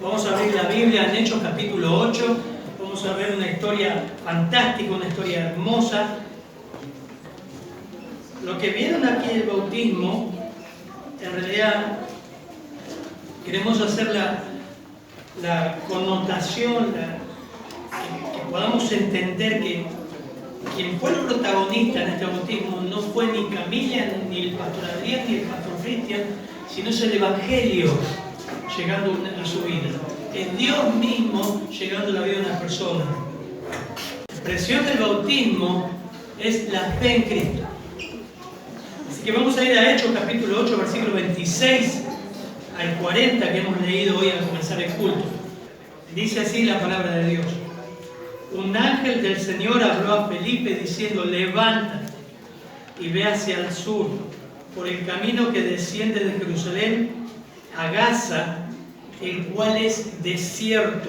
Vamos a abrir la Biblia en Hechos capítulo 8. Vamos a ver una historia fantástica, una historia hermosa. Lo que vieron aquí del bautismo, en realidad queremos hacer la connotación, que podamos entender que quien fue el protagonista en este bautismo no fue ni Camila, ni el pastor Adrián, ni el pastor Cristian, sino es el Evangelio llegando a su vida. Es Dios mismo llegando a la vida de una persona. La expresión del bautismo es la fe en Cristo. Así que vamos a ir a Hechos capítulo 8, versículo 26 al 40 que hemos leído hoy al comenzar el culto. Dice así la palabra de Dios. Un ángel del Señor habló a Felipe diciendo: levántate y ve hacia el sur, por el camino que desciende de Jerusalén a Gaza, el cual es desierto.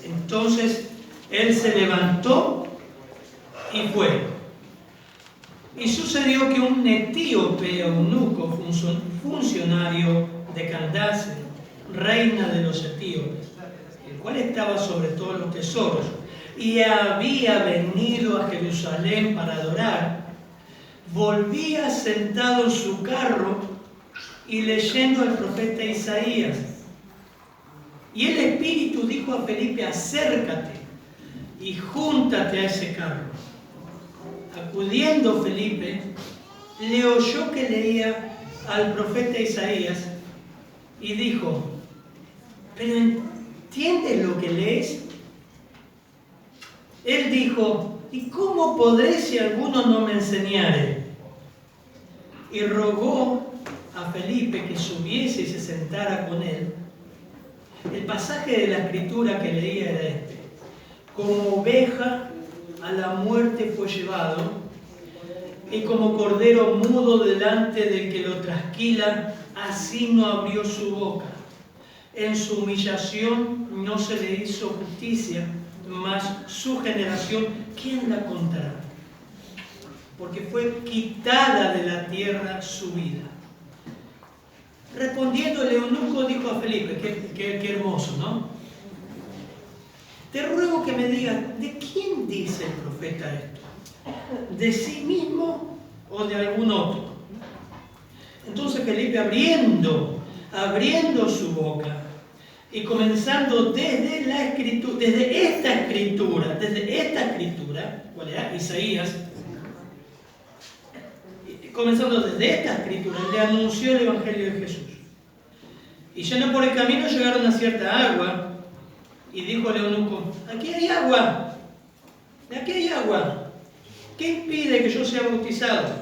Entonces él se levantó y fue. Y sucedió que un etíope eunuco, funcionario de Candace, reina de los etíopes, el cual estaba sobre todos los tesoros, y había venido a Jerusalén para adorar, volvía sentado en su carro y leyendo al profeta Isaías. Y el Espíritu dijo a Felipe: acércate y júntate a ese carro. Acudiendo Felipe, le oyó que leía al profeta Isaías y dijo: ¿pero entiendes lo que lees? Él dijo: ¿y cómo podré si alguno no me enseñare? Y rogó a Felipe que subiese y se sentara con él. El pasaje de la escritura que leía era este: como oveja a la muerte fue llevado, y como cordero mudo delante del que lo trasquila, así no abrió su boca. En su humillación no se le hizo justicia, mas su generación, ¿quién la contará? Porque fue quitada de la tierra su vida. Respondiendo el eunuco dijo a Felipe, qué hermoso, ¿no? Te ruego que me digas, ¿de quién dice el profeta esto? ¿De sí mismo o de algún otro? Entonces Felipe, abriendo su boca y comenzando desde esta escritura, ¿cuál era? Isaías. Comenzando desde esta escritura, le anunció el Evangelio de Jesús. Y yendo por el camino llegaron a cierta agua, y dijo el eunuco: aquí hay agua, de aquí hay agua, ¿qué impide que yo sea bautizado?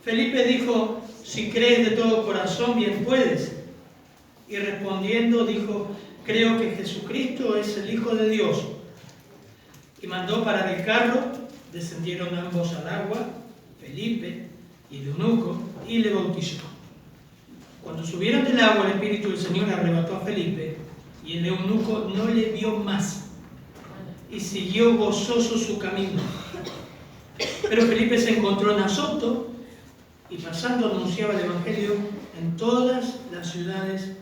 Felipe dijo: si crees de todo corazón, bien puedes. Y respondiendo dijo: creo que Jesucristo es el Hijo de Dios. Y mandó parar el carro, descendieron ambos al agua, Felipe y el eunuco, y le bautizó. Cuando subieron del agua, el Espíritu del Señor arrebató a Felipe, y el eunuco no le vio más, y siguió gozoso su camino. Pero Felipe se encontró en Azoto, y pasando anunciaba el Evangelio en todas las ciudades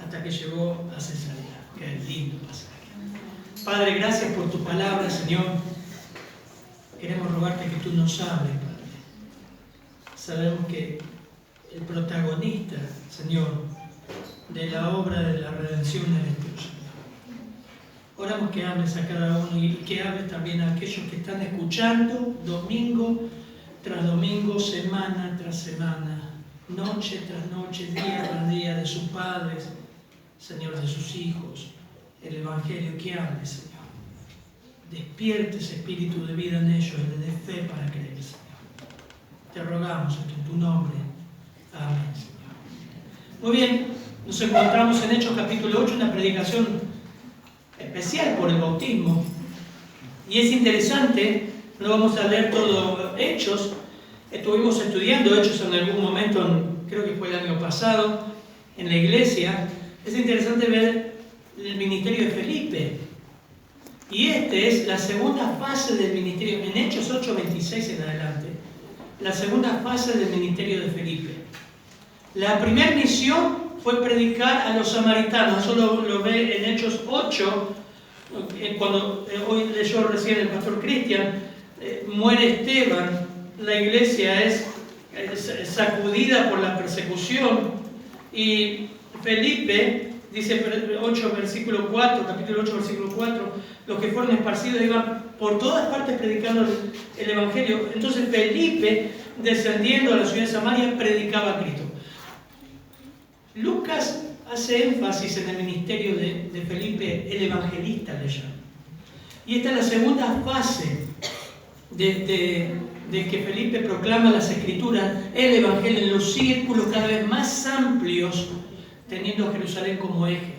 hasta que llegó a Cesarea. Qué lindo pasaje. Padre, gracias por tu palabra, Señor. Queremos rogarte que tú nos hables, Padre. Sabemos que el protagonista, Señor, de la obra de la redención eres tú, Señor. Oramos que hables a cada uno y que hables también a aquellos que están escuchando domingo tras domingo, semana tras semana, noche tras noche, día tras día, de sus padres, Señor, de sus hijos, el Evangelio, que hable, Señor. Despierte ese espíritu de vida en ellos y le dé fe para creer, Señor. Te rogamos en tu nombre. Amén, Señor. Muy bien, nos encontramos en Hechos capítulo 8, una predicación especial por el bautismo. Y es interesante, no vamos a leer todo Hechos. Estuvimos estudiando Hechos en algún momento, creo que fue el año pasado, en la iglesia. Es interesante ver el ministerio de Felipe. Y es la segunda fase del ministerio, en Hechos 8:26 en adelante, la segunda fase del ministerio de Felipe. La primera misión fue predicar a los samaritanos. Eso lo ve en Hechos 8, cuando hoy leyó recién el pastor Cristian, muere Esteban, la iglesia es sacudida por la persecución, y Felipe, dice 8, versículo 4, capítulo 8, versículo 4, los que fueron esparcidos iban por todas partes predicando el Evangelio. Entonces Felipe, descendiendo a la ciudad de Samaria, predicaba a Cristo. Lucas hace énfasis en el ministerio de Felipe, el evangelista le llama. Y esta es la segunda fase de que Felipe proclama las Escrituras, el Evangelio, en los círculos cada vez más amplios, teniendo a Jerusalén como eje.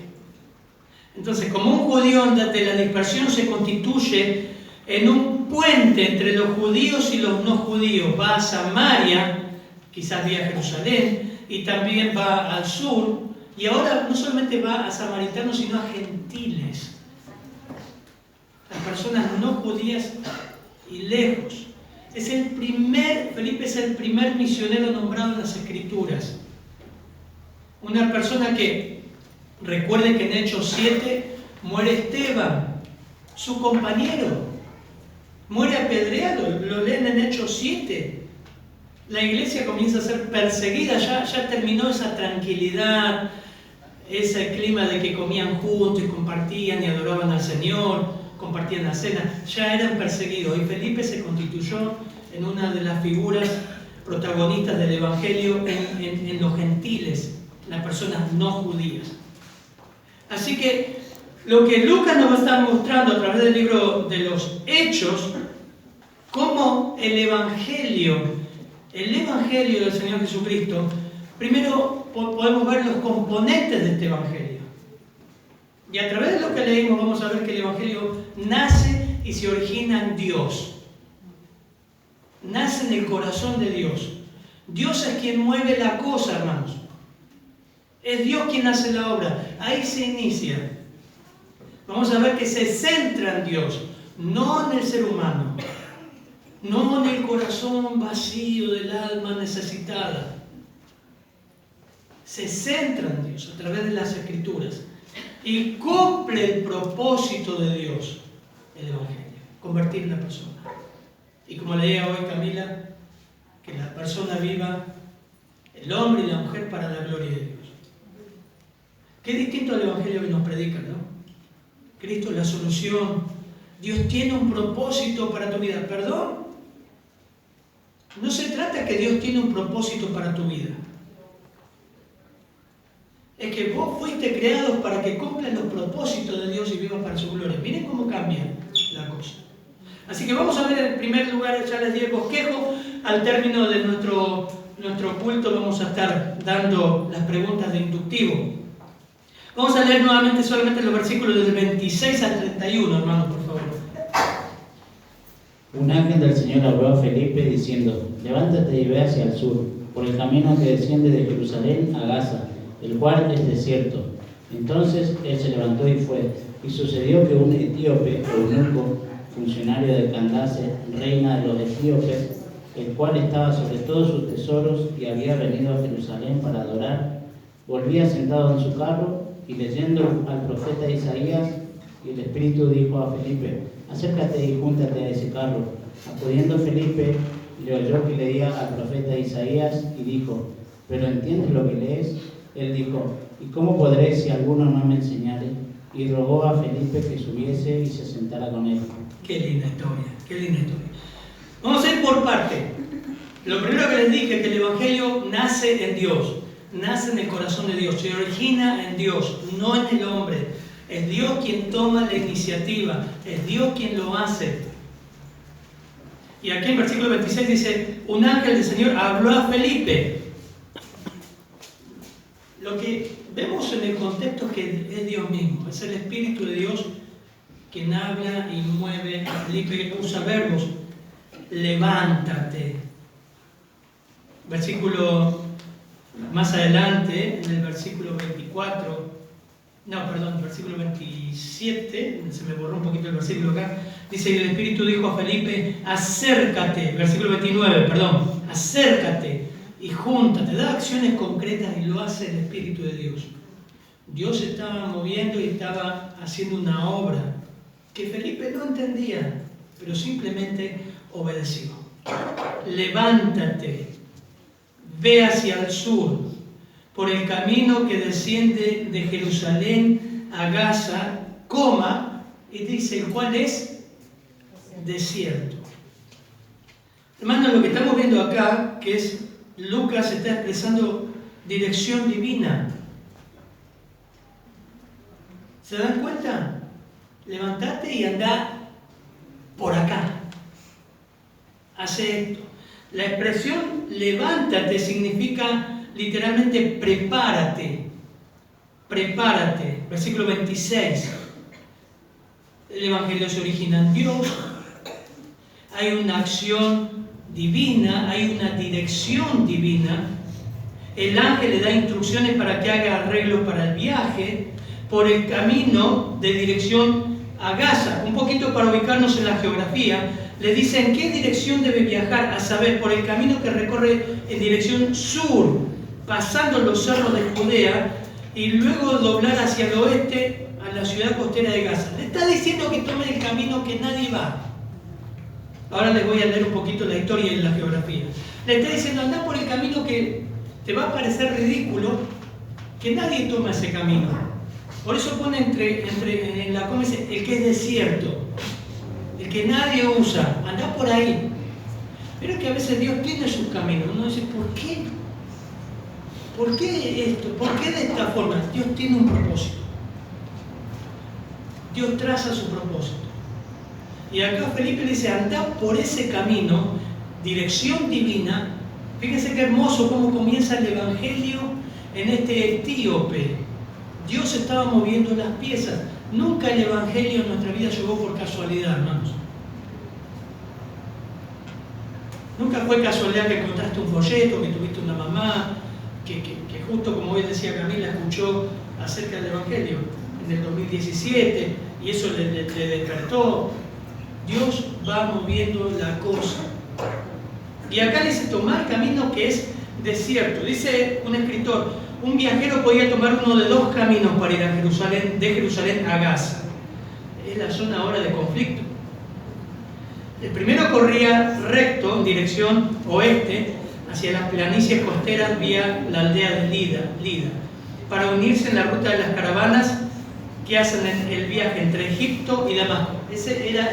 Entonces, como un judío ante la dispersión se constituye en un puente entre los judíos y los no judíos, va a Samaria, quizás vía Jerusalén, y también va al sur, y ahora no solamente va a samaritanos, sino a gentiles, a personas no judías y lejos. Felipe es el primer misionero nombrado en las Escrituras. Una persona que, recuerden que en Hechos 7 muere Esteban, su compañero, muere apedreado, lo leen en Hechos 7. La iglesia comienza a ser perseguida, ya terminó esa tranquilidad, ese clima de que comían juntos y compartían y adoraban al Señor, compartían la cena, ya eran perseguidos, y Felipe se constituyó en una de las figuras protagonistas del Evangelio en los gentiles, las personas no judías. Así que lo que Lucas nos va a estar mostrando a través del libro de los Hechos, cómo el Evangelio del Señor Jesucristo, primero podemos ver los componentes de este Evangelio. Y a través de lo que leímos vamos a ver que el Evangelio nace y se origina en Dios. Nace en el corazón de Dios. Dios es quien mueve la cosa, hermanos. Es Dios quien hace la obra. Ahí se inicia. Vamos a ver que se centra en Dios, no en el ser humano. No en el corazón vacío del alma necesitada. Se centra en Dios a través de las Escrituras y cumple el propósito de Dios, el Evangelio, convertir a la persona. Y como leía hoy Camila, que la persona viva, el hombre y la mujer, para la gloria de Dios. Qué distinto al Evangelio que nos predican, ¿no? Cristo es la solución. Dios tiene un propósito para tu vida. ¿Perdón? No se trata que Dios tiene un propósito para tu vida. Es que vos fuiste creados para que cumplan los propósitos de Dios y vivas para su gloria. Miren cómo cambia la cosa. Así que vamos a ver en primer lugar, ya les di el bosquejo. Al término de nuestro culto vamos a estar dando las preguntas de inductivo. Vamos a leer nuevamente solamente los versículos del 26 al 31, hermanos, por favor. Un ángel del Señor habló a Felipe diciendo: levántate y ve hacia el sur, por el camino que desciende de Jerusalén a Gaza, el cual es desierto. Entonces él se levantó y fue. Y sucedió que un etíope, eunuco, funcionario de Candace, reina de los etíopes, el cual estaba sobre todos sus tesoros y había venido a Jerusalén para adorar, volvía sentado en su carro y leyendo al profeta Isaías, y el Espíritu dijo a Felipe: acércate y júntate a ese carro. Acudiendo Felipe, le oyó que leía al profeta Isaías y dijo: ¿pero entiendes lo que lees? Él dijo: ¿y cómo podré si alguno no me enseñare? Y rogó a Felipe que subiese y se sentara con él. Qué linda historia, qué linda historia. Vamos a ir por parte. Lo primero que les dije es que el Evangelio nace en Dios, nace en el corazón de Dios, se origina en Dios, no en el hombre. Es Dios quien toma la iniciativa, es Dios quien lo hace. Y aquí en versículo 26 dice: un ángel del Señor habló a Felipe. Lo que vemos en el contexto es que es Dios mismo, es el Espíritu de Dios quien habla y mueve a Felipe, que usa verbos. Levántate. Versículo más adelante, en el versículo 27, se me borró un poquito el versículo acá, dice: y el Espíritu dijo a Felipe: acércate, versículo 29, acércate y júntate, da acciones concretas y lo hace el Espíritu de Dios. Dios se estaba moviendo y estaba haciendo una obra que Felipe no entendía, pero simplemente obedeció. Levántate, ve hacia el sur, por el camino que desciende de Jerusalén a Gaza, y dice, el cual es desierto. Hermanos, lo que estamos viendo acá, que es Lucas está expresando dirección divina. ¿Se dan cuenta? Levantate y anda por acá. Hace esto. La expresión levántate significa literalmente prepárate. Prepárate. Versículo 26. El Evangelio se origina en Dios. Hay una acción divina, hay una dirección divina. El ángel le da instrucciones para que haga arreglos para el viaje por el camino de dirección a Gaza. Un poquito para ubicarnos en la geografía, le dice en qué dirección debe viajar, a saber, por el camino que recorre en dirección sur, pasando los cerros de Judea y luego doblar hacia el oeste a la ciudad costera de Gaza. Le está diciendo que tome el camino que nadie va. Ahora les voy a leer un poquito la historia y la geografía. Le está diciendo, anda por el camino que te va a parecer ridículo, que nadie toma ese camino. Por eso pone en la coma el que es desierto, el que nadie usa, anda por ahí. Pero es que a veces Dios tiene sus caminos. Uno dice, ¿por qué? ¿Por qué esto? ¿Por qué de esta forma? Dios tiene un propósito. Dios traza su propósito. Y acá Felipe le dice, anda por ese camino, dirección divina. Fíjense qué hermoso cómo comienza el Evangelio en este etíope. Dios estaba moviendo las piezas. Nunca el Evangelio en nuestra vida llegó por casualidad, hermanos. Nunca fue casualidad que encontraste un folleto, que tuviste una mamá, que justo como hoy decía Camila, escuchó acerca del Evangelio en el 2017 y eso le despertó. Dios va moviendo la cosa. Y acá le dice tomar camino que es desierto. Dice un escritor, un viajero podía tomar uno de dos caminos para ir a Jerusalén, de Jerusalén a Gaza. Es la zona ahora de conflicto. El primero corría recto en dirección oeste hacia las planicies costeras vía la aldea de Lida, para unirse en la ruta de las caravanas que hacen el viaje entre Egipto y Damasco. Ese era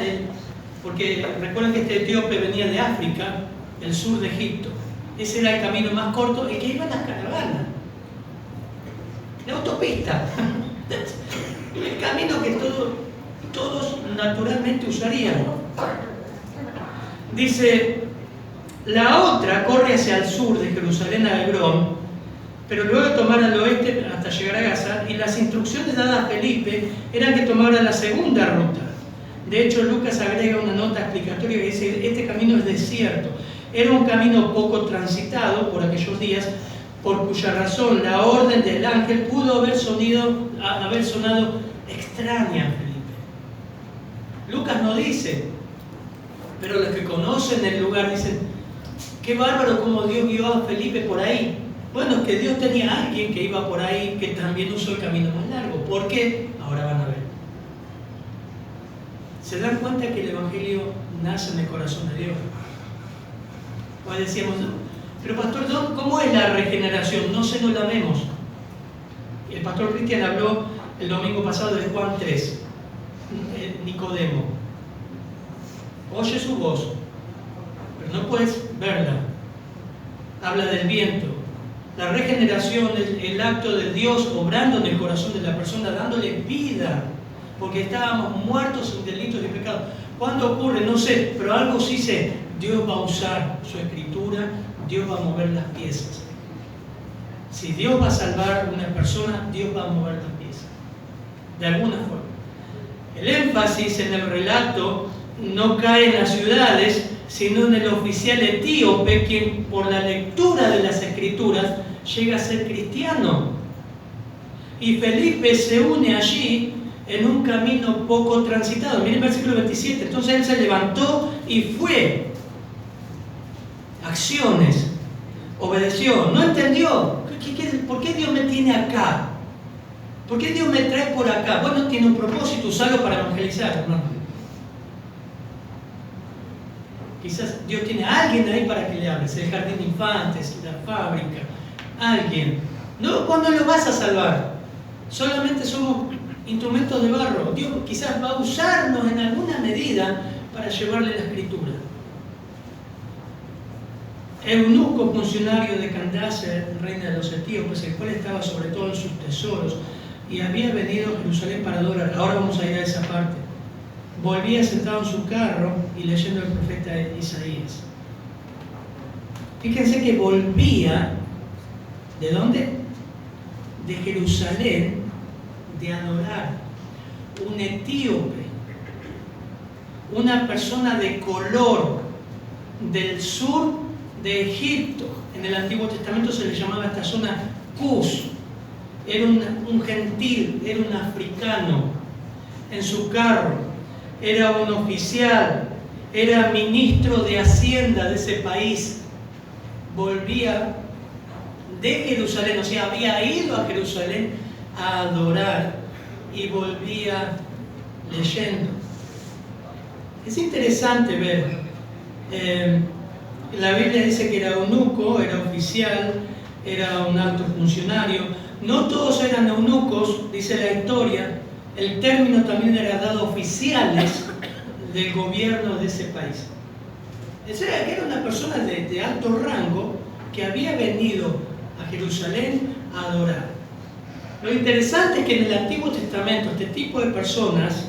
porque recuerden que este etíope venía de África, del sur de Egipto. Ese era el camino más corto, el que iba a las caravanas. La autopista. El camino que todos naturalmente usarían. Dice, la otra corre hacia el sur de Jerusalén a Hebrón, pero luego tomar al oeste hasta llegar a Gaza, y las instrucciones dadas a Felipe eran que tomara la segunda ruta. De hecho, Lucas agrega una nota explicatoria que dice, este camino es desierto. Era un camino poco transitado por aquellos días, por cuya razón la orden del ángel pudo haber sonado extraña a Felipe. Lucas no dice, pero los que conocen el lugar dicen, qué bárbaro cómo Dios guió a Felipe por ahí. Bueno, es que Dios tenía a alguien que iba por ahí que también usó el camino más largo. ¿Por qué? Ahora van a ver. ¿Se dan cuenta que el Evangelio nace en el corazón de Dios? Pues decíamos, pero pastor, ¿cómo es la regeneración? No se nos la vemos. El pastor Cristian habló el domingo pasado de Juan 3, Nicodemo. Oye su voz, pero no puedes verla. Habla del viento. La regeneración es el acto de Dios obrando en el corazón de la persona, dándole vida, porque estábamos muertos en delitos y pecados. ¿Cuándo ocurre? No sé, pero algo sí sé. Dios va a usar su escritura, Dios va a mover las piezas. Si Dios va a salvar a una persona, Dios va a mover las piezas. De alguna forma. El énfasis en el relato no cae en las ciudades, sino en el oficial etíope, quien por la lectura de las escrituras llega a ser cristiano. Y Felipe se une allí en un camino poco transitado. Miren el versículo 27. Entonces él se levantó y fue. Acciones. Obedeció, no entendió. ¿Por qué Dios me tiene acá? ¿Por qué Dios me trae por acá? Bueno, tiene un propósito, usarlo para evangelizar, hermano. Quizás Dios tiene a alguien ahí para que le hables, el jardín de infantes, la fábrica, alguien. No, ¿cuándo lo vas a salvar? Solamente somos instrumentos de barro. Dios quizás va a usarnos en alguna medida para llevarle la escritura. Eunuco, funcionario de Candace, reina de los etíopes, el cual estaba sobre todo en sus tesoros y había venido a Jerusalén para adorar. Ahora vamos a ir a esa parte. Volvía sentado en su carro y leyendo el profeta Isaías. Fíjense que volvía, ¿de dónde? De Jerusalén, de adorar. Un etíope, una persona de color del sur de Egipto. En el Antiguo Testamento se le llamaba esta zona Cus. Era un gentil, era un africano. En su carro era un oficial, era ministro de Hacienda de ese país. Volvía de Jerusalén, o sea, había ido a Jerusalén a adorar y volvía leyendo. Es interesante ver. La Biblia dice que era eunuco, era oficial, era un alto funcionario. No todos eran eunucos, dice la historia. El término también era dado a oficiales del gobierno de ese país. O sea, que era una persona de alto rango que había venido a Jerusalén a adorar. Lo interesante es que en el Antiguo Testamento este tipo de personas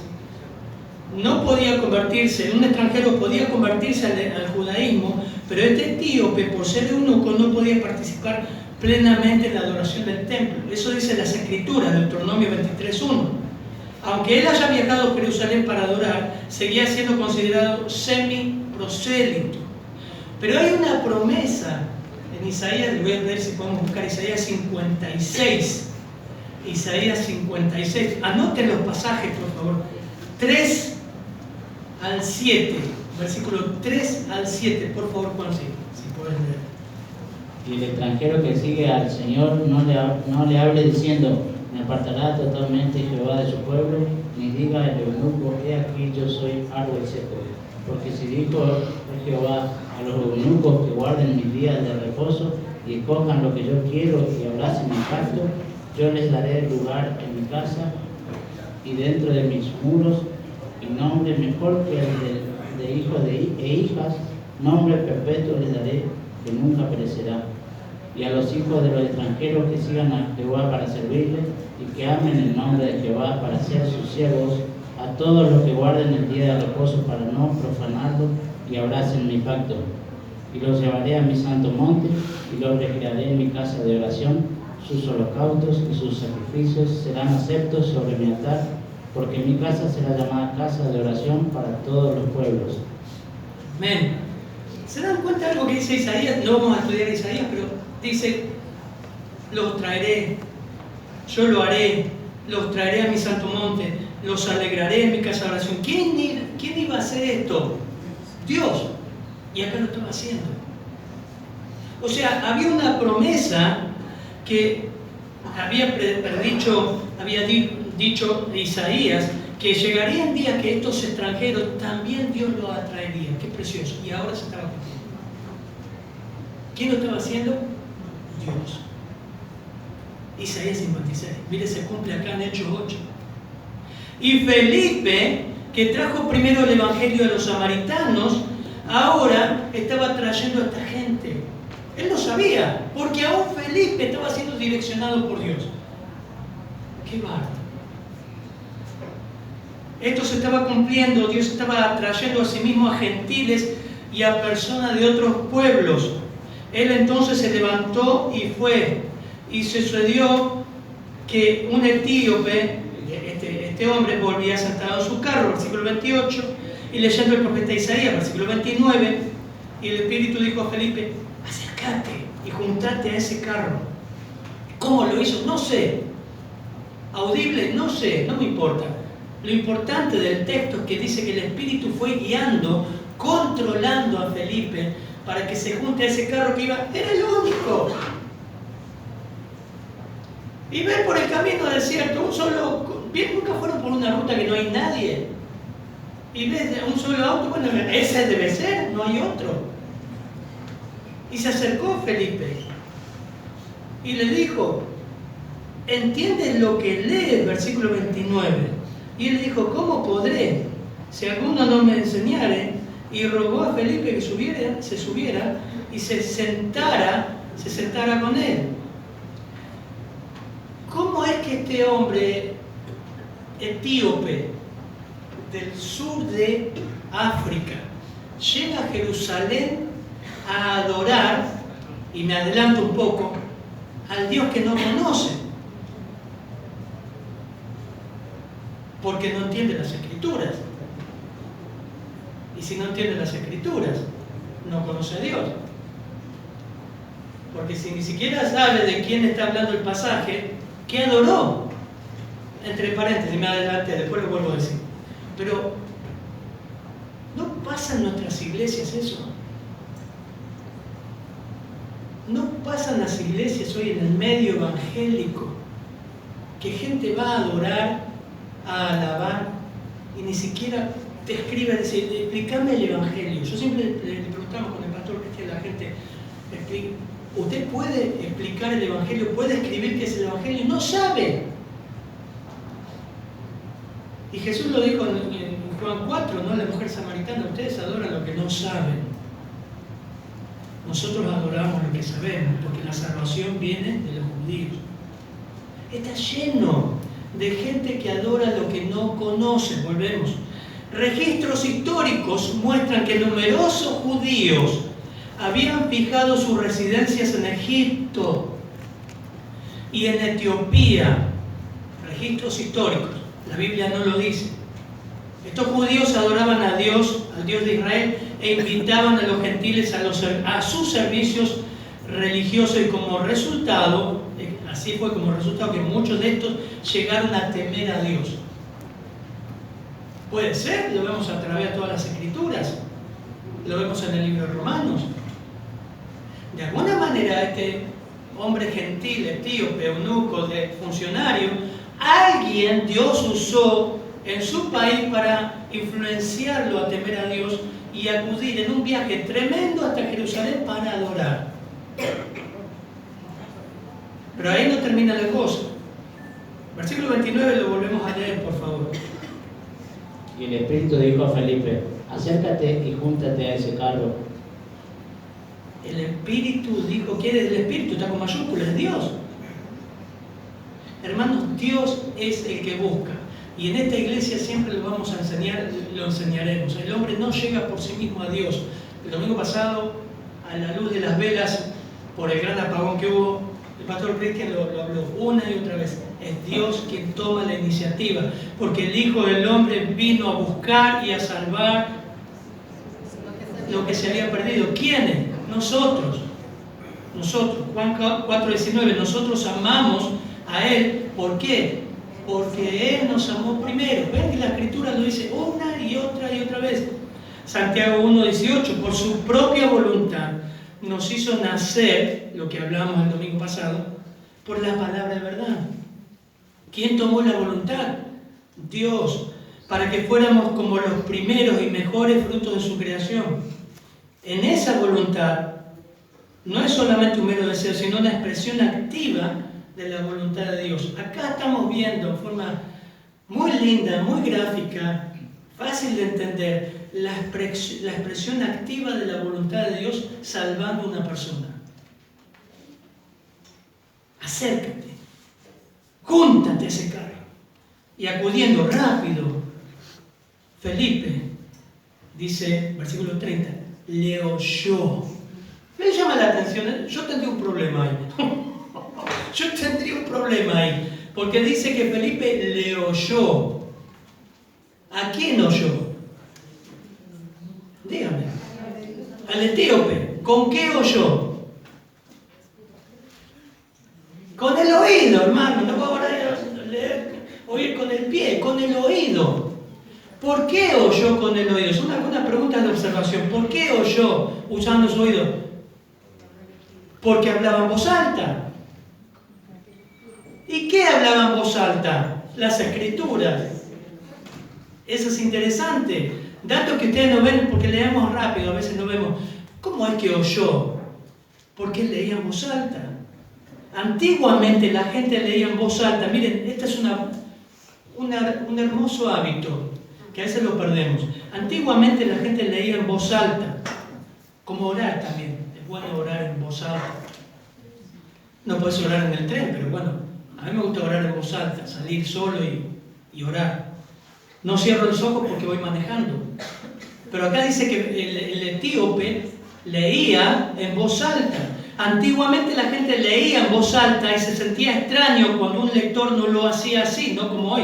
no podía convertirse, un extranjero podía convertirse al judaísmo, pero este etíope, por ser eunuco, no podía participar plenamente en la adoración del templo. Eso dice las Escrituras, Deuteronomio 23:1. Aunque él haya viajado a Jerusalén para adorar, seguía siendo considerado semi-prosélito. Pero hay una promesa en Isaías, voy a ver si podemos buscar Isaías 56. Isaías 56. Anoten los pasajes, por favor. 3 al 7. Versículo 3 al 7. Por favor, Juan, si puedes leer. Y el extranjero que sigue al Señor no le hable diciendo: me apartará totalmente Jehová de su pueblo, ni diga el eunuco: he aquí yo soy árbol seco. Porque si dijo Jehová a los eunucos que guarden mis días de reposo y escojan lo que yo quiero y abracen mi pacto, yo les daré lugar en mi casa y dentro de mis muros, y nombre mejor que el de hijos e hijas, nombre perpetuo les daré que nunca perecerá. Y a los hijos de los extranjeros que sigan a Jehová para servirle y que amen el nombre de Jehová para ser sus siervos, a todos los que guarden el día de reposo para no profanarlo y abracen mi pacto. Y los llevaré a mi santo monte y los recrearé en mi casa de oración. Sus holocaustos y sus sacrificios serán aceptos sobre mi altar, porque mi casa será llamada casa de oración para todos los pueblos. Amén. ¿Se dan cuenta de algo que dice Isaías? No vamos a estudiar Isaías, pero dice: los traeré, yo lo haré, los traeré a mi santo monte, los alegraré en mi casa de oración. ¿Quién iba a hacer esto? Dios. Y acá lo estaba haciendo. O sea, había una promesa que había dicho Isaías, que llegaría un día que estos extranjeros también Dios los atraería. Qué precioso. Y ahora se estaba cumpliendo. ¿Quién lo estaba haciendo? Dios. Isaías 56. Mire, se cumple acá en Hechos 8. Y Felipe, que trajo primero el evangelio de los samaritanos, ahora estaba trayendo a esta gente. Él lo sabía, porque aún Felipe estaba siendo direccionado por Dios. ¡Qué bárbaro! Esto se estaba cumpliendo. Dios estaba trayendo a sí mismo a gentiles y a personas de otros pueblos. Él entonces se levantó y fue. Y sucedió que un etíope, este hombre, volvía sentado en su carro, versículo 28, y leyendo el profeta Isaías, versículo 29, y el Espíritu dijo a Felipe: acércate y juntate a ese carro. ¿Cómo lo hizo? No sé. Audible, no sé, no me importa. Lo importante del texto es que dice que el Espíritu fue guiando, controlando a Felipe para que se junte a ese carro que iba, era el único. Y ven por el camino desierto, bien, nunca fueron por una ruta que no hay nadie. Y ves un solo auto, bueno, ese debe ser, no hay otro. Y se acercó Felipe y le dijo, ¿entiendes lo que lee el versículo 29? Y él dijo, ¿cómo podré si alguno no me enseñare? Y rogó a Felipe que se subiera y se sentara con él. ¿Cómo es que este hombre etíope del sur de África llega a Jerusalén a adorar, y me adelanto un poco, al Dios que no conoce? Porque no entiende las Escrituras. Y si no entiende las Escrituras, no conoce a Dios. Porque si ni siquiera sabe de quién está hablando el pasaje, ¿qué adoró? Entre paréntesis, me adelanté, después lo vuelvo a decir. Pero, ¿no pasa en nuestras iglesias eso? ¿No pasa en las iglesias hoy en el medio evangélico que gente va a adorar, a alabar, y ni siquiera te escribe, dice, explícame el evangelio? Yo siempre le preguntamos con el pastor Cristian a la gente, ¿usted puede explicar el evangelio? ¿Puede escribir qué es el evangelio? No sabe. Y Jesús lo dijo en Juan 4, ¿no? La mujer samaritana, ustedes adoran lo que no saben. Nosotros adoramos lo que sabemos, porque la salvación viene de los judíos. Está lleno de gente que adora lo que no conoce. Volvemos. Registros históricos muestran que numerosos judíos habían fijado sus residencias en Egipto y en Etiopía. Registros históricos. La Biblia no lo dice. Estos judíos adoraban a Dios, al Dios de Israel, e invitaban a los gentiles a sus servicios religiosos, y como resultado, así fue como resultado que muchos de estos llegaron a temer a Dios. Puede ser, lo vemos a través de todas las Escrituras, lo vemos en el libro de Romanos. De alguna manera, este hombre gentil, etíope, eunuco, de funcionario, alguien Dios usó en su país para influenciarlo a temer a Dios y acudir en un viaje tremendo hasta Jerusalén para adorar. Pero ahí no termina la cosa. Versículo 29 lo volvemos a leer, por favor. Y el Espíritu dijo a Felipe, acércate y júntate a ese carro. El Espíritu dijo, ¿quién es el Espíritu? Está con mayúsculas, es Dios. Hermanos, Dios es el que busca. Y en esta iglesia siempre lo vamos a enseñar, lo enseñaremos. El hombre no llega por sí mismo a Dios. El domingo pasado, a la luz de las velas, por el gran apagón que hubo, el pastor Cristian lo habló una y otra vez. Es Dios quien toma la iniciativa, porque el Hijo del Hombre vino a buscar y a salvar lo que se había perdido. ¿Quiénes? Nosotros. Juan 4:19, nosotros amamos a Él. ¿Por qué? Porque Él nos amó primero. ¿Ven que la Escritura lo dice una y otra vez? Santiago 1:18, por su propia voluntad nos hizo nacer, lo que hablamos el domingo pasado, por la palabra de verdad. ¿Quién tomó la voluntad? Dios, para que fuéramos como los primeros y mejores frutos de su creación. En esa voluntad no es solamente un mero deseo, sino una expresión activa de la voluntad de Dios. Acá estamos viendo en forma muy linda, muy gráfica, fácil de entender, la expresión activa de la voluntad de Dios salvando a una persona. Acércate, júntate a ese carro. Y acudiendo rápido, Felipe, dice, versículo 30, le oyó. Me llama la atención, yo tendría un problema ahí. Yo tendría un problema ahí, porque dice que Felipe le oyó. ¿A quién oyó? Dígame. Al etíope. ¿Con qué oyó? Con el oído, hermano. No puedo leer, oír con el pie, con el oído. ¿Por qué oyó con el oído? Es una pregunta de observación. ¿Por qué oyó usando su oído? Porque hablaba en voz alta. ¿Y qué hablaba en voz alta? Las Escrituras. Eso es interesante. Datos que ustedes no ven porque leemos rápido, a veces no vemos. ¿Cómo es que oyó? Porque él leía en voz alta. Antiguamente la gente leía en voz alta. Miren, este es un hermoso hábito que a veces lo perdemos. Antiguamente la gente leía en voz alta, como orar también. Es bueno orar en voz alta. No puedes orar en el tren, pero bueno, a mí me gusta orar en voz alta, salir solo y orar. No cierro los ojos porque voy manejando. Pero acá dice que el etíope leía en voz alta. Antiguamente la gente leía en voz alta y se sentía extraño cuando un lector no lo hacía así, no como hoy.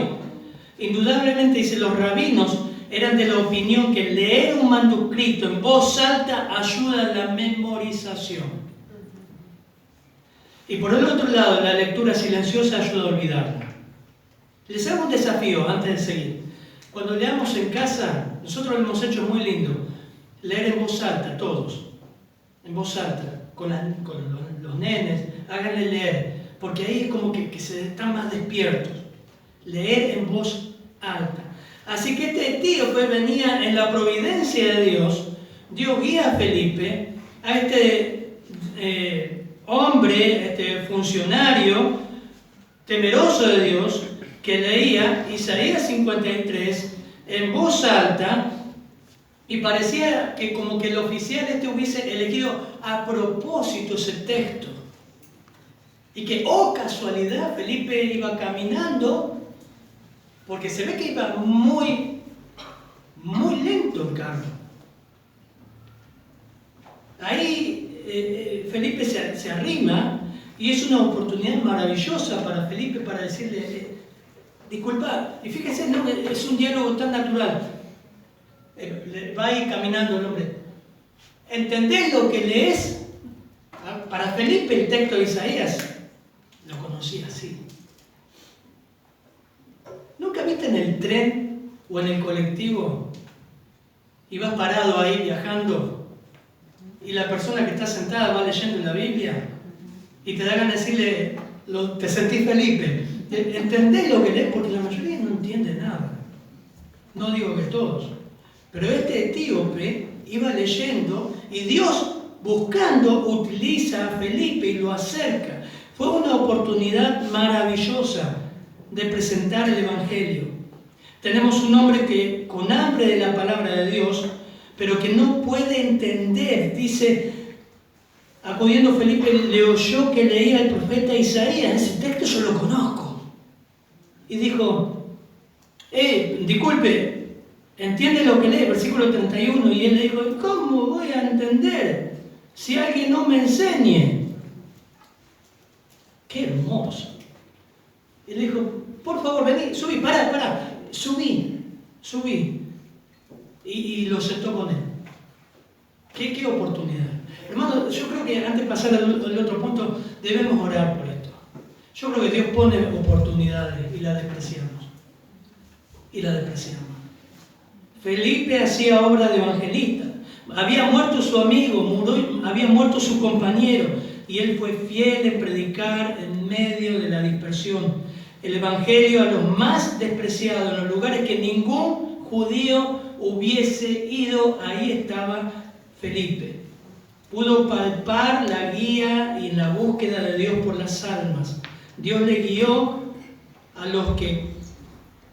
Indudablemente, dice, los rabinos eran de la opinión que leer un manuscrito en voz alta ayuda a la memorización. Y por el otro lado, la lectura silenciosa ayuda a olvidarla. Les hago un desafío antes de seguir. Cuando leamos en casa, nosotros lo hemos hecho muy lindo. Leer en voz alta, todos. En voz alta, con los nenes, háganle leer. Porque ahí es como que se están más despiertos. Leer en voz alta. Así que este etíope venía en la providencia de Dios. Dios guía a Felipe, a este hombre, este funcionario temeroso de Dios, que leía Isaías 53 en voz alta, y parecía que como que el oficial hubiese elegido a propósito ese texto. Y que, oh casualidad, Felipe iba caminando, porque se ve que iba muy lento el carro. Ahí Felipe se arrima, y es una oportunidad maravillosa para Felipe para decirle, disculpa, y fíjense, no, es un diálogo tan natural. Va ahí caminando el hombre. ¿Entendés lo que lees? Para Felipe el texto de Isaías lo conocía así. ¿Nunca viste en el tren o en el colectivo y vas parado ahí viajando y la persona que está sentada va leyendo la Biblia y te da ganas de decirle, te sentís Felipe? ¿Entendés lo que lees? Porque la mayoría no entiende nada. No digo que todos. Pero este etíope iba leyendo y Dios, buscando, utiliza a Felipe y lo acerca. Fue una oportunidad maravillosa de presentar el Evangelio. Tenemos un hombre que con hambre de la palabra de Dios, pero que no puede entender. Dice, acudiendo Felipe, le oyó que leía el profeta Isaías. Ese texto yo lo conozco. Y dijo, disculpe, ¿entiende lo que lee? Versículo 31. Y él le dijo, ¿cómo voy a entender si alguien no me enseñe? ¡Qué hermoso! Y le dijo, por favor, vení, subí, pará, subí. Y lo sentó con él. ¿Qué oportunidad? Hermano, yo creo que antes de pasar al otro punto, debemos orar por esto. Yo creo que Dios pone oportunidades y las despreciamos. Felipe hacía obra de evangelista. Había muerto su amigo, había muerto su compañero, y él fue fiel en predicar en medio de la dispersión el evangelio a los más despreciados, en los lugares que ningún judío hubiese ido. Ahí estaba Felipe. Pudo palpar la guía y la búsqueda de Dios por las almas. Dios le guió a los que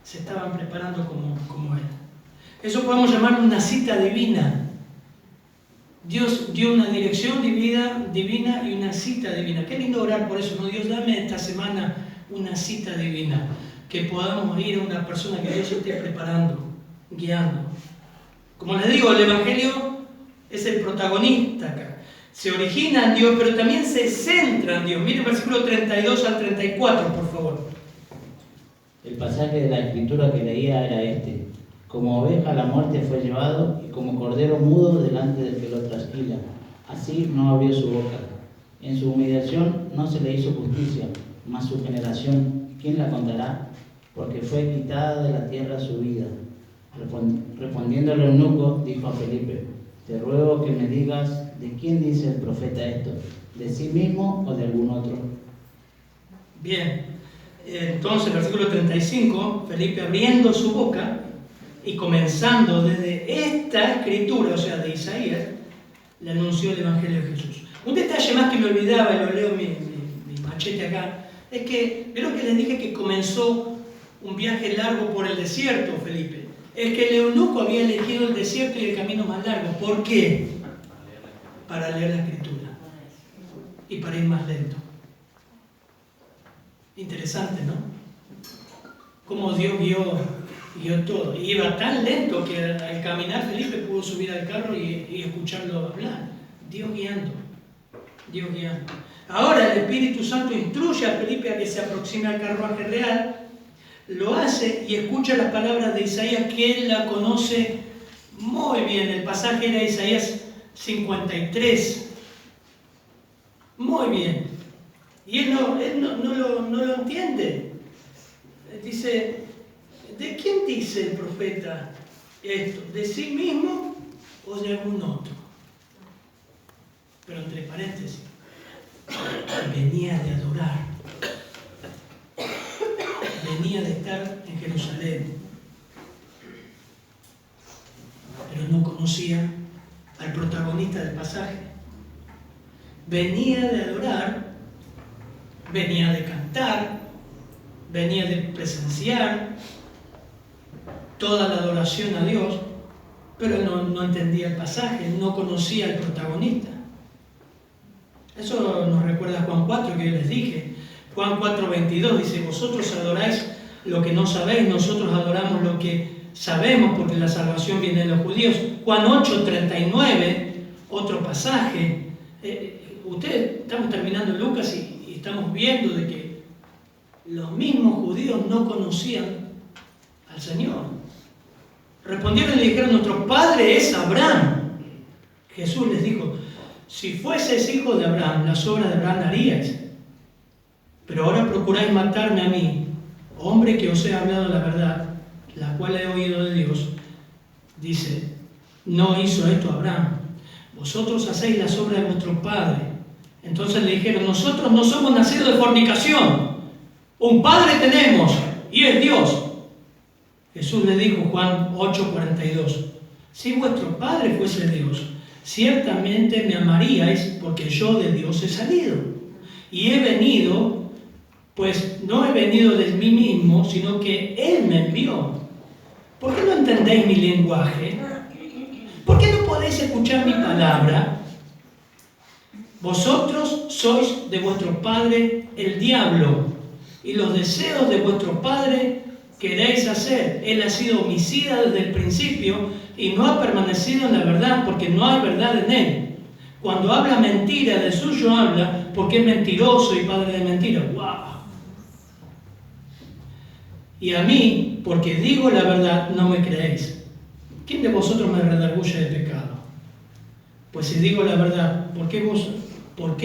se estaban preparando como él. Eso podemos llamar una cita divina. Dios dio una dirección divina y una cita divina. Qué lindo orar por eso, ¿no? Dios, dame esta semana una cita divina. Que podamos ir a una persona que Dios esté preparando, guiando. Como les digo, el Evangelio es el protagonista acá. Se origina en Dios, pero también se centra en Dios. Miren el versículo 32 al 34, por favor. El pasaje de la Escritura que leía era este: como oveja a la muerte fue llevado, y como cordero mudo delante del que lo trasquila, así no abrió su boca. En su humillación no se le hizo justicia, mas su generación, ¿quién la contará? Porque fue quitada de la tierra su vida. Respondiendo el eunuco, dijo a Felipe: te ruego que me digas de quién dice el profeta esto, de sí mismo o de algún otro. Bien, entonces versículo 35, Felipe abriendo su boca y comenzando desde esta escritura, o sea, de Isaías, le anunció el Evangelio de Jesús. Un detalle más que me olvidaba, y lo leo en mi machete acá, es que, ¿vieron que les dije que comenzó un viaje largo por el desierto, Felipe? Es que el eunuco había elegido el desierto y el camino más largo. ¿Por qué? Para leer la escritura y para ir más lento. Interesante, ¿no? Cómo Dios guió todo. Y iba tan lento que al caminar Felipe pudo subir al carro y escucharlo hablar. Dios guiando. Dios guiando. Ahora el Espíritu Santo instruye a Felipe a que se aproxime al carruaje real. Lo hace y escucha las palabras de Isaías, que él la conoce muy bien. El pasaje era Isaías 53. Muy bien. Y él no lo entiende. Dice, ¿de quién dice el profeta esto? ¿De sí mismo o de algún otro? Pero entre paréntesis, venía de adorar. Venía de estar en Jerusalén. Pero no conocía al protagonista del pasaje. Venía de adorar, venía de cantar, venía de presenciar toda la adoración a Dios, pero no entendía el pasaje, no conocía al protagonista. Eso nos recuerda a Juan 4, que yo les dije. Juan 4:22 dice, vosotros adoráis lo que no sabéis, nosotros adoramos lo que sabemos, porque la salvación viene de los judíos. Juan 8:39, otro pasaje. Estamos terminando Lucas y estamos viendo de que los mismos judíos no conocían al Señor. Respondieron y le dijeron, nuestro padre es Abraham. Jesús les dijo, si fueses hijo de Abraham, las obras de Abraham haríais. Pero ahora procuráis matarme a mí, hombre que os he hablado la verdad, la cual he oído de Dios. Dice, no hizo esto Abraham. Vosotros hacéis las obras de vuestro padre. Entonces le dijeron, nosotros no somos nacidos de fornicación. Un padre tenemos, y es Dios. Jesús le dijo, Juan 8:42, si vuestro padre fuese Dios, ciertamente me amaríais, porque yo de Dios he salido. Y he venido, pues no he venido de mí mismo, sino que Él me envió. ¿Por qué no entendéis mi lenguaje? ¿Por qué no podéis escuchar mi palabra? Vosotros sois de vuestro padre el diablo, y los deseos de vuestro padre queréis hacer. Él ha sido homicida desde el principio y no ha permanecido en la verdad, porque no hay verdad en él. Cuando habla mentira, de suyo habla, porque es mentiroso y padre de mentira. ¡Wow! Y a mí, porque digo la verdad, no me creéis. ¿Quién de vosotros me redarguye de pecado? Pues si digo la verdad, ¿por qué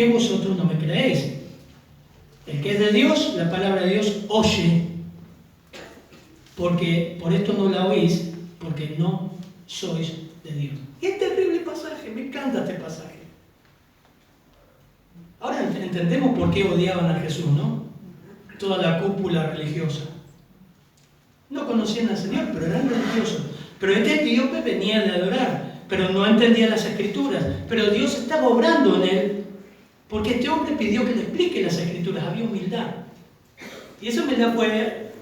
vosotros no me creéis? El que es de Dios, la palabra de Dios oye, porque por esto no la oís, porque no sois de Dios. Y es terrible pasaje, me encanta este pasaje. Ahora entendemos por qué odiaban a Jesús, ¿no? Toda la cúpula religiosa. No conocían al Señor, pero eran religiosos. Pero este etíope venía de adorar, pero no entendía las Escrituras. Pero Dios estaba obrando en él, porque este hombre pidió que le explique las Escrituras. Había humildad. Y esa humildad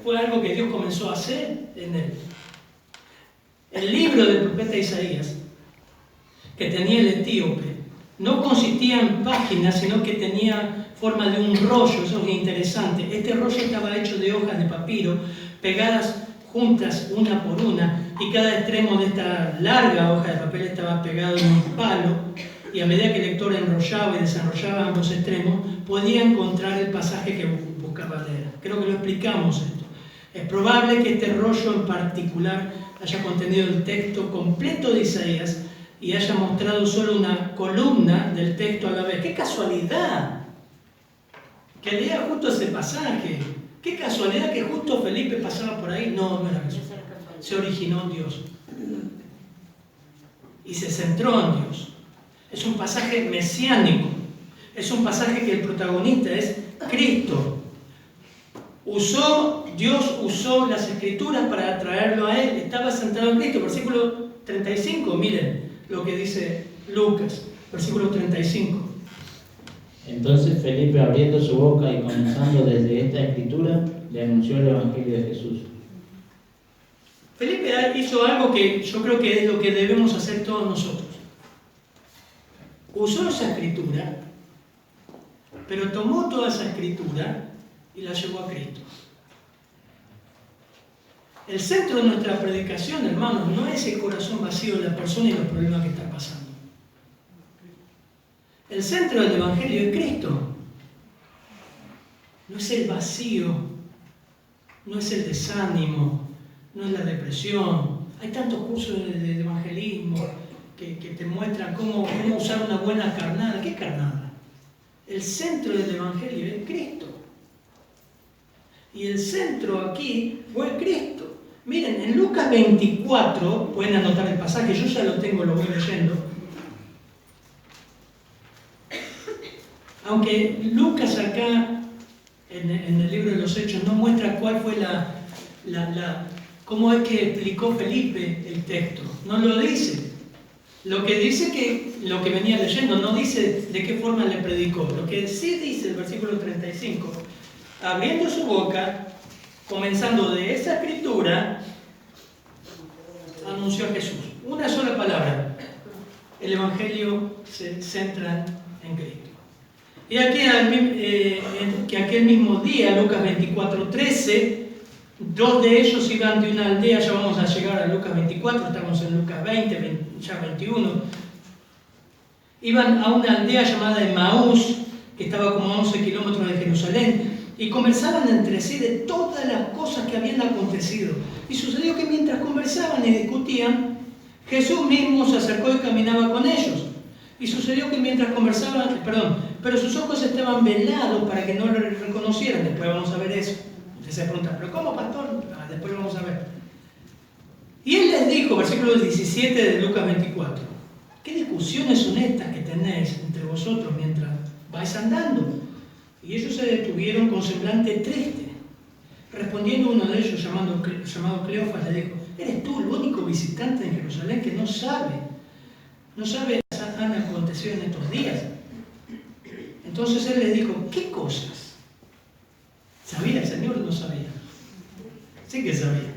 fue algo que Dios comenzó a hacer en él. El libro del profeta Isaías, que tenía el etíope, no consistía en páginas, sino que tenía forma de un rollo. Eso es interesante. Este rollo estaba hecho de hojas de papiro, pegadas juntas una por una, y cada extremo de esta larga hoja de papel estaba pegado en un palo, y a medida que el lector enrollaba y desenrollaba ambos extremos, podía encontrar el pasaje que buscaba leer. Creo que lo explicamos esto. Es probable que este rollo en particular haya contenido el texto completo de Isaías y haya mostrado solo una columna del texto a la vez. ¡Qué casualidad! Que lea justo ese pasaje. ¡Qué casualidad que justo Felipe pasaba por ahí! No era eso. Se originó en Dios. y se centró en Dios. Es un pasaje mesiánico. Es un pasaje que el protagonista es Cristo. Dios usó las Escrituras para traerlo a Él. Estaba centrado en Cristo. Versículo 35, miren lo que dice Lucas. Versículo 35. Entonces Felipe, abriendo su boca y comenzando desde esta escritura, le anunció el Evangelio de Jesús. Felipe hizo algo que yo creo que es lo que debemos hacer todos nosotros. Usó esa escritura, pero tomó toda esa escritura y la llevó a Cristo. El centro de nuestra predicación, hermanos, no es el corazón vacío de la persona y los problemas que está pasando. El centro del Evangelio es Cristo. No es el vacío, no es el desánimo, no es la depresión. Hay tantos cursos de evangelismo que te muestran cómo usar una buena carnada. ¿Qué carnada? El centro del Evangelio es Cristo. Y el centro aquí fue Cristo. Miren, en Lucas 24, pueden anotar el pasaje, yo ya lo tengo, lo voy leyendo. Aunque Lucas acá, en el libro de los Hechos, no muestra cuál fue cómo es que explicó Felipe el texto. No lo dice. Lo que dice lo que venía leyendo, no dice de qué forma le predicó. Lo que sí dice el versículo 35, abriendo su boca, comenzando de esa escritura, anunció a Jesús. Una sola palabra. El Evangelio se centra en Cristo. Y aquí, que aquel mismo día, Lucas 24:13, dos de ellos iban de una aldea, ya vamos a llegar a Lucas 24, estamos en Lucas 20, ya 21, iban a una aldea llamada Emaús, que estaba como a 11 kilómetros de Jerusalén, y conversaban entre sí de todas las cosas que habían acontecido. Y sucedió que mientras conversaban y discutían, Jesús mismo se acercó y caminaba con ellos. Y sucedió que mientras conversaban, pero sus ojos estaban velados para que no lo reconocieran. Después vamos a ver eso. Usted se pregunta, ¿pero cómo, pastor? Después lo vamos a ver. Y él les dijo, versículo 17 de Lucas 24, ¿qué discusiones son estas que tenéis entre vosotros mientras vais andando? Y ellos se detuvieron con semblante triste. Respondiendo uno de ellos, llamado Cleofas, le dijo, ¿eres tú el único visitante en Jerusalén que no sabe han acontecido en estos días? Entonces él les dijo, ¿qué cosas? ¿Sabía el Señor o no sabía? Sí que sabía.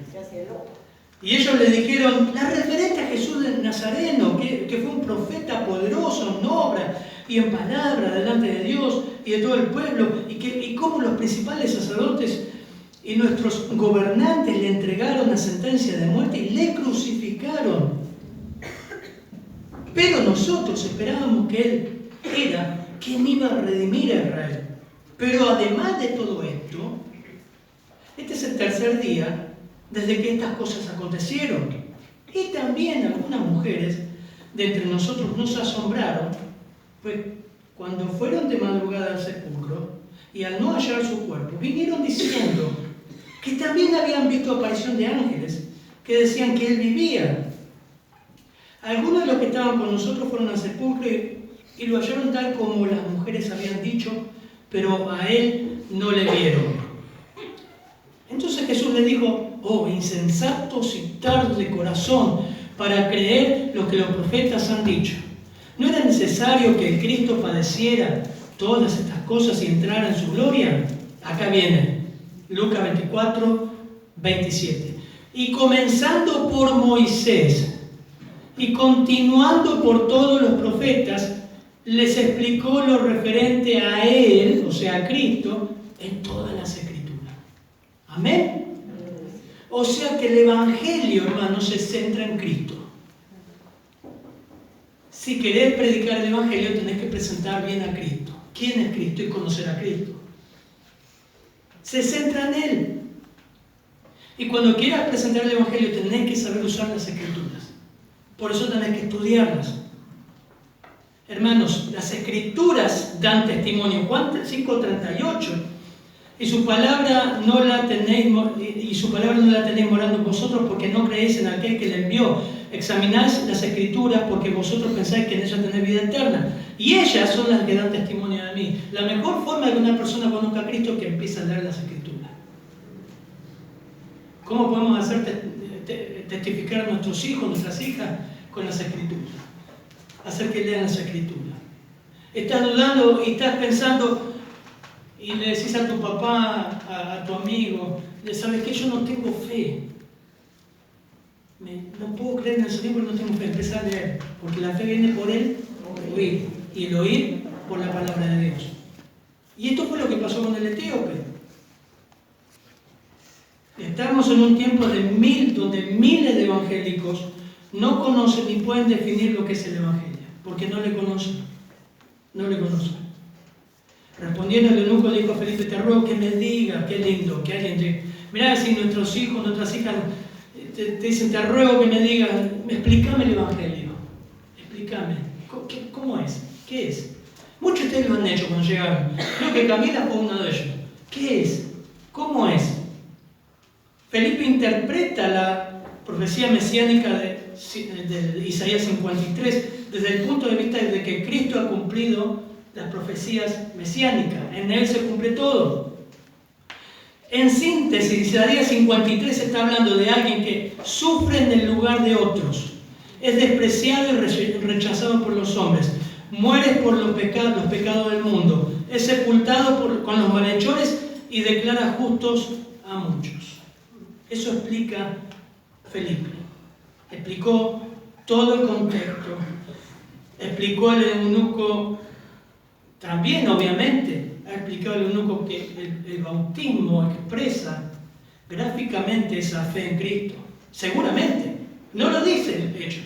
Y ellos le dijeron, la referente a Jesús del Nazareno, que fue un profeta poderoso en obra y en palabra delante de Dios y de todo el pueblo, y cómo los principales sacerdotes y nuestros gobernantes le entregaron la sentencia de muerte y le crucificaron. Pero nosotros esperábamos que Él era quien iba a redimir a Israel. Pero además de todo esto, este es el tercer día desde que estas cosas acontecieron. Y también algunas mujeres de entre nosotros nos asombraron, pues cuando fueron de madrugada al sepulcro y al no hallar su cuerpo, vinieron diciendo que también habían visto aparición de ángeles que decían que Él vivía. Algunos de los que estaban con nosotros fueron al sepulcro y lo hallaron tal como las mujeres habían dicho, pero a Él no le vieron. Entonces Jesús le dijo, oh insensatos y tardos de corazón, para creer lo que los profetas han dicho. ¿No era necesario que el Cristo padeciera todas estas cosas y entrara en su gloria? Acá viene, Lucas 24, 27. Y comenzando por Moisés y continuando por todos los profetas, les explicó lo referente a Él, o sea, a Cristo, en todas las Escrituras. ¿Amén? O sea que el Evangelio, hermano, se centra en Cristo. Si querés predicar el Evangelio, tenés que presentar bien a Cristo. ¿Quién es Cristo? Y conocer a Cristo. Se centra en Él. Y cuando quieras presentar el Evangelio, tenés que saber usar las Escrituras. Por eso tenés que estudiarlas. Hermanos, las Escrituras dan testimonio. Juan 5:38. y su palabra no la tenéis morando en vosotros, porque no creéis en aquel que le envió. Examináis las Escrituras, porque vosotros pensáis que en ellas tenéis vida eterna, y ellas son las que dan testimonio de mí. La mejor forma de que una persona conozca a Cristo es que empiece a leer las Escrituras. ¿Cómo podemos hacer testificar a nuestros hijos, nuestras hijas? Con las Escrituras. Hacer que lean las Escrituras. Estás dudando y estás pensando, y le decís a tu papá, a tu amigo, ¿sabes qué? Yo no tengo fe. No puedo creer en el Señor porque no tengo fe. Empezá a leer, porque la fe viene por el oír, y el oír por la palabra de Dios. Y esto fue lo que pasó con el etíope. Estamos en un tiempo donde miles de evangélicos no conocen ni pueden definir lo que es el Evangelio, porque no le conocen. No le conocen. Respondiendo el eunuco, dijo a Felipe: te ruego que me diga, qué lindo, que alguien te... Mirá, si nuestros hijos, nuestras hijas te dicen: te ruego que me digas, explícame el Evangelio, explícame, ¿cómo es? ¿Qué es? Muchos de ustedes lo han hecho cuando llegaron. Creo que Camila fue uno de ellos. ¿Qué es? ¿Cómo es? Felipe interpreta la profecía mesiánica de Isaías 53 desde el punto de vista de que Cristo ha cumplido las profecías mesiánicas. En Él se cumple todo. En síntesis, Isaías 53 está hablando de alguien que sufre en el lugar de otros, es despreciado y rechazado por los hombres, muere por los pecados del mundo, es sepultado con los malhechores y declara justos a muchos. Eso explica Felipe. Explicó todo el contexto. Explicó el eunuco también, obviamente. Ha explicado el eunuco que el bautismo expresa gráficamente esa fe en Cristo. Seguramente. No lo dicen Hechos.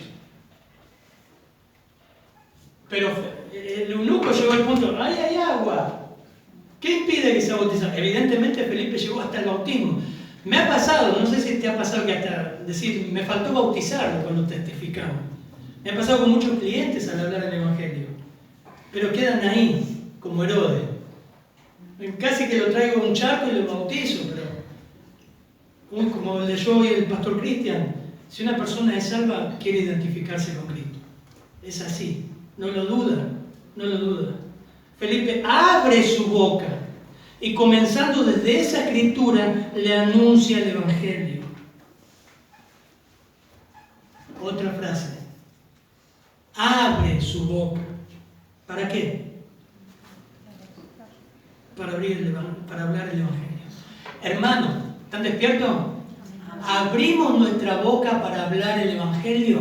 Pero el eunuco llegó al punto: ¡ay, hay agua! ¿Qué impide que sea bautizado? Evidentemente Felipe llegó hasta el bautismo. Me ha pasado, no sé si te ha pasado, que hasta decir, me faltó bautizarlo cuando testificamos. Me ha pasado con muchos clientes al hablar del Evangelio. Pero quedan ahí, como Herodes. Casi que lo traigo a un charco y lo bautizo, pero como leyó hoy el pastor Cristian, si una persona es salva, quiere identificarse con Cristo. Es así, no lo duda, no lo duda. Felipe abre su boca y, comenzando desde esa escritura, le anuncia el Evangelio. Otra frase. Abre su boca. ¿Para qué? Para hablar el Evangelio. Hermanos, ¿están despiertos? ¿Abrimos nuestra boca para hablar el Evangelio?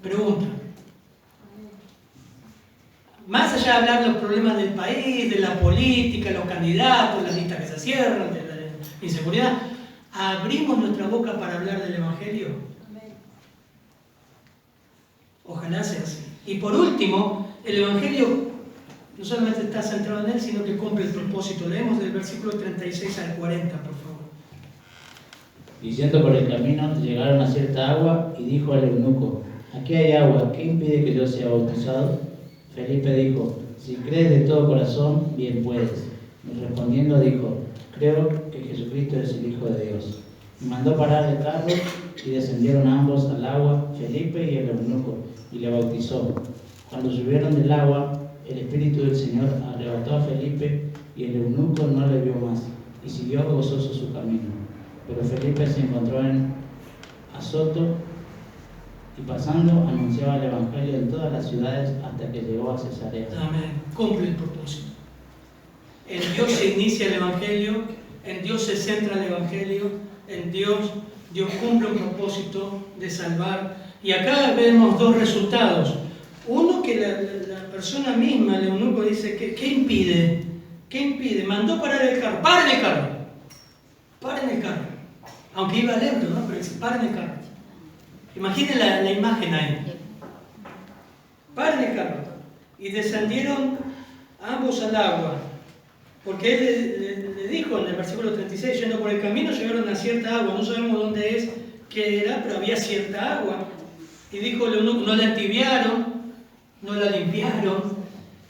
Pregunta. Más allá de hablar de los problemas del país, de la política, los candidatos, las listas que se cierran, de la inseguridad, ¿abrimos nuestra boca para hablar del Evangelio? Ojalá sea así. Y por último, el Evangelio no solamente está centrado en él, sino que cumple el propósito. Leemos del versículo 36 al 40, por favor. Yendo por el camino, llegaron a cierta agua, y dijo al eunuco: aquí hay agua, ¿qué impide que yo sea bautizado? Felipe dijo: si crees de todo corazón, bien puedes. Y respondiendo dijo: creo que Jesucristo es el Hijo de Dios. Y mandó parar el carro, y descendieron ambos al agua, Felipe y el eunuco, y le bautizó. Cuando subieron del agua, el Espíritu del Señor arrebató a Felipe, y el eunuco no le vio más, y siguió gozoso su camino. Pero Felipe se encontró en Azoto, y pasando anunciaba el Evangelio en todas las ciudades hasta que llegó a Cesarea. Amén. Cumple el propósito. En Dios se inicia el Evangelio, en Dios se centra el Evangelio, en Dios cumple un propósito de salvar. Y acá vemos dos resultados. Uno, que la persona misma, el eunuco, dice: ¿qué impide? ¿Qué impide? Mandó parar el carro. ¡Paren el carro! ¡Paren el carro! Aunque iba lento, ¿no? Pero dice: ¡paren el carro! Imaginen la imagen ahí. Paren el carro. Y descendieron ambos al agua. Porque él le dijo en el versículo 36, yendo por el camino, llegaron a cierta agua. No sabemos dónde es, qué era, pero había cierta agua. Y dijo el eunuco: no la entibiaron, no la limpiaron,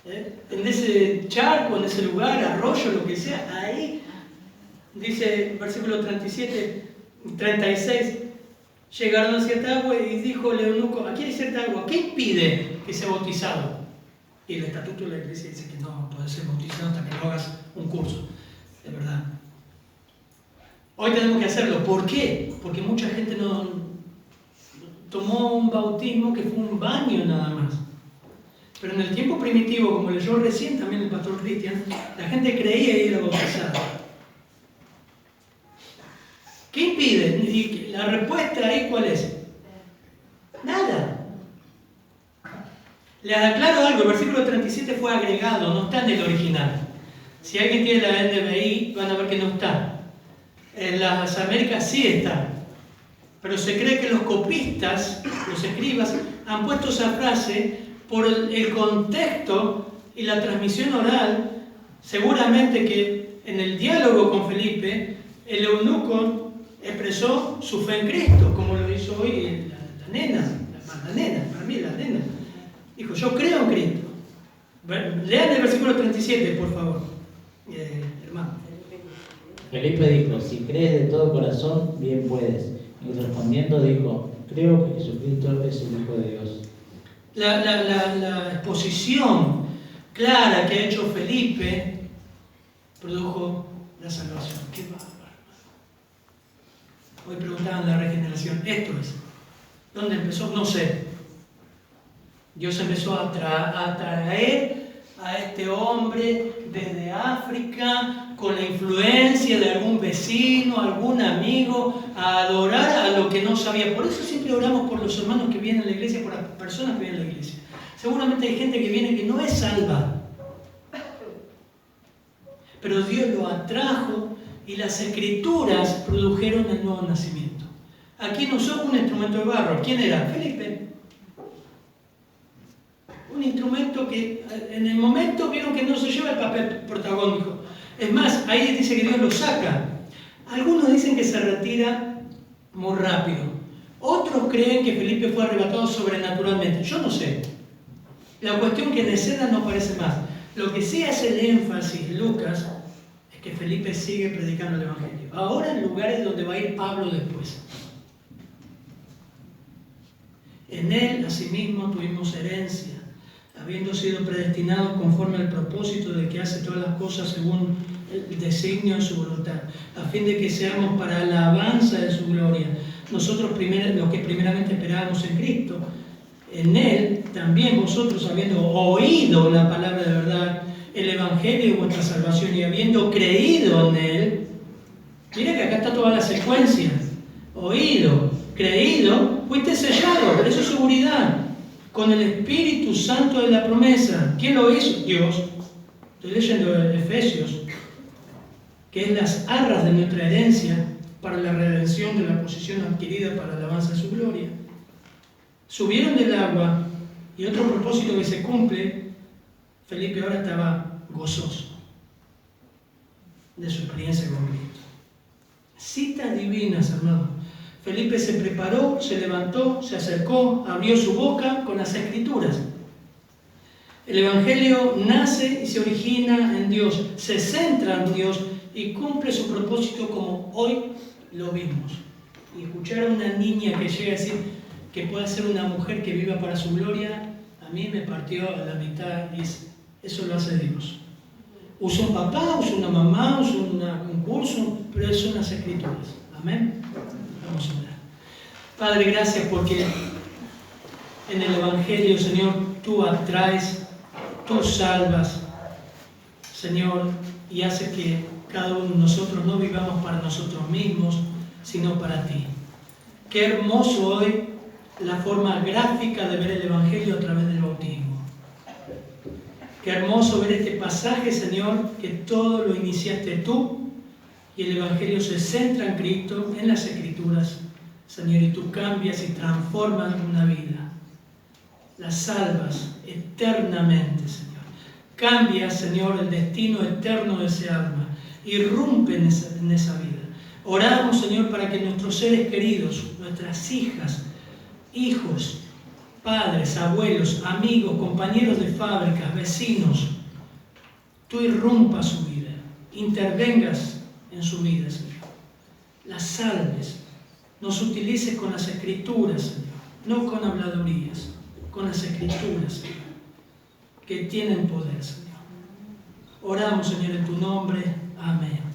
En ese charco, en ese lugar, arroyo, lo que sea, ahí, dice versículo 36, llegaron a cierta agua y dijo el eunuco, aquí hay cierta agua, ¿qué impide que sea bautizado? Y el estatuto de la iglesia dice que no puede ser bautizado hasta que no hagas un curso, de verdad. Hoy tenemos que hacerlo, ¿por qué? Porque mucha gente no tomó un bautismo que fue un baño nada más. Pero en el tiempo primitivo, como leyó recién también el pastor Cristian, la gente creía y era bautizada. ¿Qué impide? Y la respuesta ahí, ¿cuál es? Nada. Les aclaro algo, el versículo 37 fue agregado, no está en el original. Si alguien tiene la NBI, van a ver que no está. En las Américas sí está. Pero se cree que los copistas, los escribas, han puesto esa frase por el contexto y la transmisión oral. Seguramente que en el diálogo con Felipe, el eunuco expresó su fe en Cristo, como lo hizo hoy la nena, para mí la nena. Dijo, yo creo en Cristo. Lean el versículo 37, por favor, hermano. Felipe dijo, si crees de todo corazón, bien puedes. Y respondiendo dijo, creo que Jesucristo es el Hijo de Dios. La exposición clara que ha hecho Felipe produjo la salvación. ¡Qué bárbaro! Hoy preguntaban la regeneración. Esto es. ¿Dónde empezó? No sé. Dios empezó a atraer a este hombre desde África con la influencia de algún vecino, algún amigo, a adorar a lo que no sabía. Por eso siempre oramos por los hermanos que vienen a la iglesia, por las personas que vienen a la iglesia. Seguramente hay gente que viene que no es salva, pero Dios lo atrajo y las escrituras produjeron el nuevo nacimiento. Aquí no usó un instrumento de barro. ¿Quién era? Felipe. Un instrumento que en el momento vieron que no se lleva el papel protagónico. Es más, ahí dice que Dios lo saca. Algunos dicen que se retira muy rápido. Otros creen que Felipe fue arrebatado sobrenaturalmente. Yo no sé. La cuestión que en escena no parece más. Lo que sí hace el énfasis Lucas es que Felipe sigue predicando el Evangelio. Ahora en lugares donde va a ir Pablo después. En él, asimismo, tuvimos herencia, habiendo sido predestinados conforme al propósito de que hace todas las cosas según el designio de su voluntad, a fin de que seamos para la alabanza de su gloria. Nosotros los que primeramente esperábamos en Cristo, en Él también vosotros, habiendo oído la palabra de verdad, el Evangelio de vuestra salvación, y habiendo creído en Él, mira que acá está toda la secuencia, oído, creído, fuiste sellado, por eso seguridad, con el Espíritu Santo de la promesa. ¿Quién lo hizo? Dios. Estoy leyendo Efesios, que es las arras de nuestra herencia para la redención de la posición adquirida para la alabanza de su gloria. Subieron del agua, y otro propósito que se cumple, Felipe ahora estaba gozoso de su experiencia con Cristo. Citas divinas, hermanos. Felipe se preparó, se levantó, se acercó, abrió su boca con las Escrituras. El Evangelio nace y se origina en Dios, se centra en Dios y cumple su propósito como hoy lo vimos. Y escuchar a una niña que llega a decir que pueda ser una mujer que viva para su gloria, a mí me partió a la mitad y eso lo hace Dios. Usa un papá, usa una mamá, usa un curso, pero son las Escrituras. Amén. Vamos a orar. Padre, gracias porque en el Evangelio, Señor, tú atraes, tú salvas, Señor, y haces que cada uno de nosotros no vivamos para nosotros mismos, sino para ti. Qué hermoso hoy la forma gráfica de ver el Evangelio a través del bautismo. Qué hermoso ver este pasaje, Señor, que todo lo iniciaste tú y el Evangelio se centra en Cristo, en las Escrituras, Señor, y tú cambias y transformas una vida. La salvas eternamente, Señor. Cambias, Señor, el destino eterno de ese alma. Irrumpe en esa vida. Oramos, Señor, para que nuestros seres queridos, nuestras hijas, hijos, padres, abuelos, amigos, compañeros de fábricas, vecinos. Tú irrumpas su vida, intervengas en su vida, Señor. Las salves, nos utilices con las Escrituras, Señor, no con habladurías, con las Escrituras, Señor, que tienen poder, Señor. Oramos, Señor, en tu nombre. Amén.